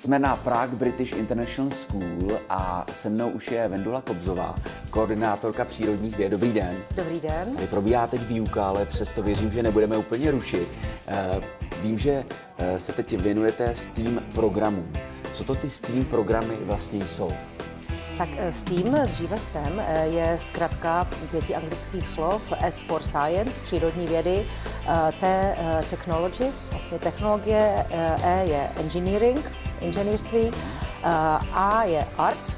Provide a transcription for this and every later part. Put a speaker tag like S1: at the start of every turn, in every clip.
S1: Jsme na Prague British International School a se mnou už je Vendula Kobzová, koordinátorka přírodních věd. Dobrý den.
S2: Dobrý den.
S1: Tady probíhá teď výuka, ale přesto věřím, že nebudeme úplně rušit. Vím, že se teď věnujete STEAM programům. Co to ty STEAM programy vlastně jsou?
S2: Tak STEAM, dříve STEM, je zkratka 5 anglických slov. S for science, přírodní vědy, T technologies, vlastně technologie, E je engineering, inženýrství, A je art,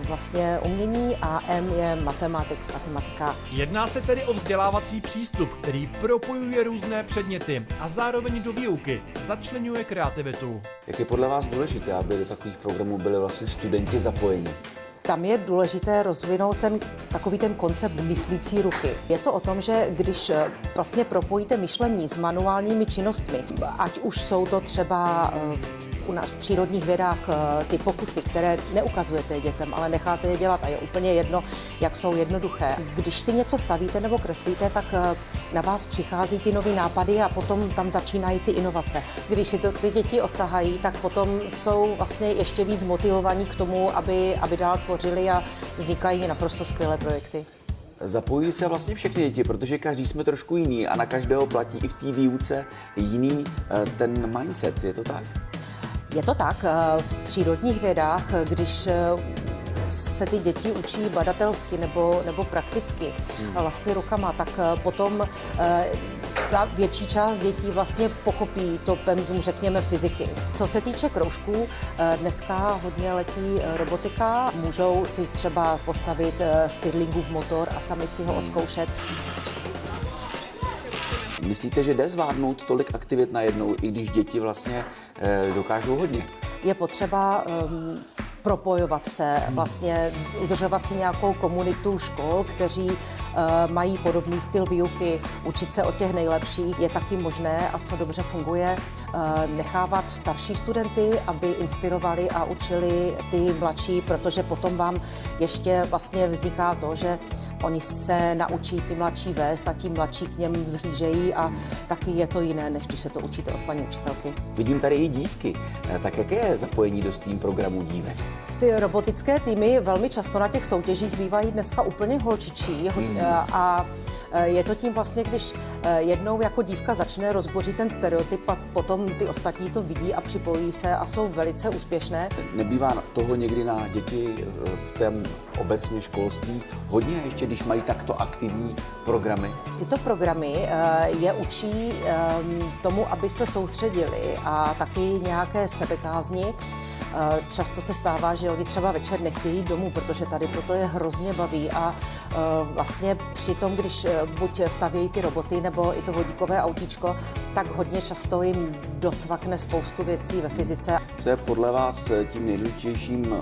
S2: vlastně umění a M je matematika.
S3: Jedná se tedy o vzdělávací přístup, který propojuje různé předměty a zároveň do výuky začleňuje kreativitu.
S1: Jak je podle vás důležité, aby do takových programů byli vlastně studenti zapojeni?
S2: Tam je důležité rozvinout takový ten koncept myslící ruky. Je to o tom, že když vlastně propojíte myšlení s manuálními činnostmi, ať už jsou to třeba u nás v přírodních vědách ty pokusy, které neukazujete dětem, ale necháte je dělat a je úplně jedno, jak jsou jednoduché. Když si něco stavíte nebo kreslíte, tak na vás přichází ty nové nápady a potom tam začínají ty inovace. Když si to ty děti osahají, tak potom jsou vlastně ještě víc motivovaní k tomu, aby dál tvořili a vznikají naprosto skvělé projekty.
S1: Zapojují se vlastně všechny děti, protože každý jsme trošku jiný a na každého platí i v té výuce jiný ten mindset, je to tak?
S2: Je to tak. V přírodních vědách, když se ty děti učí badatelsky nebo prakticky, vlastně rukama, tak potom ta větší část dětí vlastně pochopí to penzum, řekněme, fyziky. Co se týče kroužků, dneska hodně letí robotika, můžou si třeba postavit Stirlingův motor a sami si ho odzkoušet.
S1: Myslíte, že jde zvládnout tolik aktivit najednou, i když děti vlastně dokážou hodně?
S2: Je potřeba propojovat se, vlastně udržovat si nějakou komunitu škol, kteří mají podobný styl výuky, učit se od těch nejlepších. Je taky možné, a co dobře funguje, nechávat starší studenty, aby inspirovali a učili ty mladší, protože potom vám ještě vlastně vzniká to, že oni se naučí ty mladší vést a ti mladší k něm vzhlížejí a taky je to jiné, než když se to učíte od paní učitelky.
S1: Vidím tady i dívky. Tak jaké je zapojení do STEAM programů dívek?
S2: Ty robotické týmy velmi často na těch soutěžích bývají dneska úplně holčičí a je to tím vlastně, když jednou jako dívka začne rozbořit ten stereotyp a potom ty ostatní to vidí a připojí se a jsou velice úspěšné.
S1: Nebývá toho někdy na děti v tom obecně školství hodně, ještě když mají takto aktivní programy?
S2: Tyto programy je učí tomu, aby se soustředili a taky nějaké sebekázni. Často se stává, že oni třeba večer nechtějí jít domů, protože tady toto je hrozně baví a vlastně při tom, když buď stavějí ty roboty nebo i to vodíkové autíčko, tak hodně často jim docvakne spoustu věcí ve fyzice.
S1: Co je podle vás tím nejdůležitějším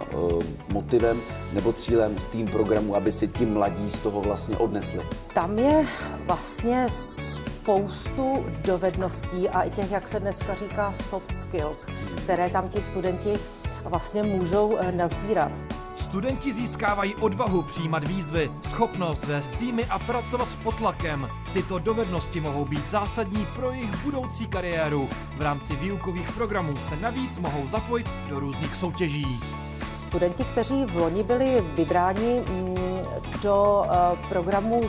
S1: motivem nebo cílem STEAM programu, aby si ti mladí z toho vlastně odnesli?
S2: Tam je vlastně spoustu dovedností a i těch, jak se dneska říká, soft skills, které tam ti studenti vlastně můžou nazbírat.
S3: Studenti získávají odvahu přijímat výzvy, schopnost vést týmy a pracovat s potlakem. Tyto dovednosti mohou být zásadní pro jejich budoucí kariéru. V rámci výukových programů se navíc mohou zapojit do různých soutěží.
S2: Studenti, kteří v loni byli vybráni do programu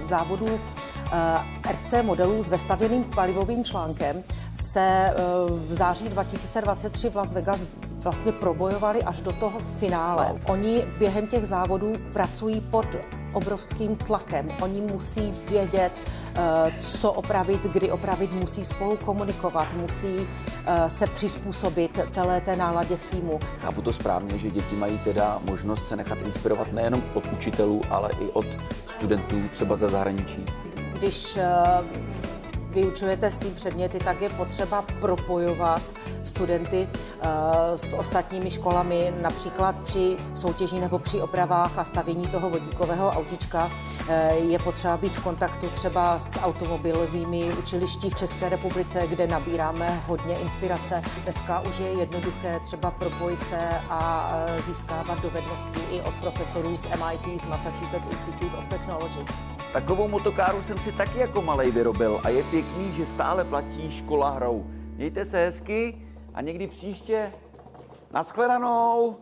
S2: závodů RC modelů s vestavěným palivovým článkem, se v září 2023 v Las Vegas vlastně probojovali až do toho finále. Oni během těch závodů pracují pod obrovským tlakem. Oni musí vědět, co opravit, kdy opravit, musí spolu komunikovat, musí se přizpůsobit celé té náladě v týmu.
S1: Chápu to správně, že děti mají teda možnost se nechat inspirovat nejenom od učitelů, ale i od studentů třeba ze zahraničí.
S2: Když vyučujete s tím předměty, tak je potřeba propojovat studenty s ostatními školami, například při soutěži nebo při opravách a stavění toho vodíkového autíčka. Je potřeba být v kontaktu třeba s automobilovými učilišti v České republice, kde nabíráme hodně inspirace. Dneska už je jednoduché třeba propojit se a získávat dovednosti i od profesorů z MIT, z Massachusetts Institute of Technology.
S1: Takovou motokáru jsem si taky jako malej vyrobil a je pěkný, že stále platí škola hrou. Mějte se hezky a někdy příště Naschledanou!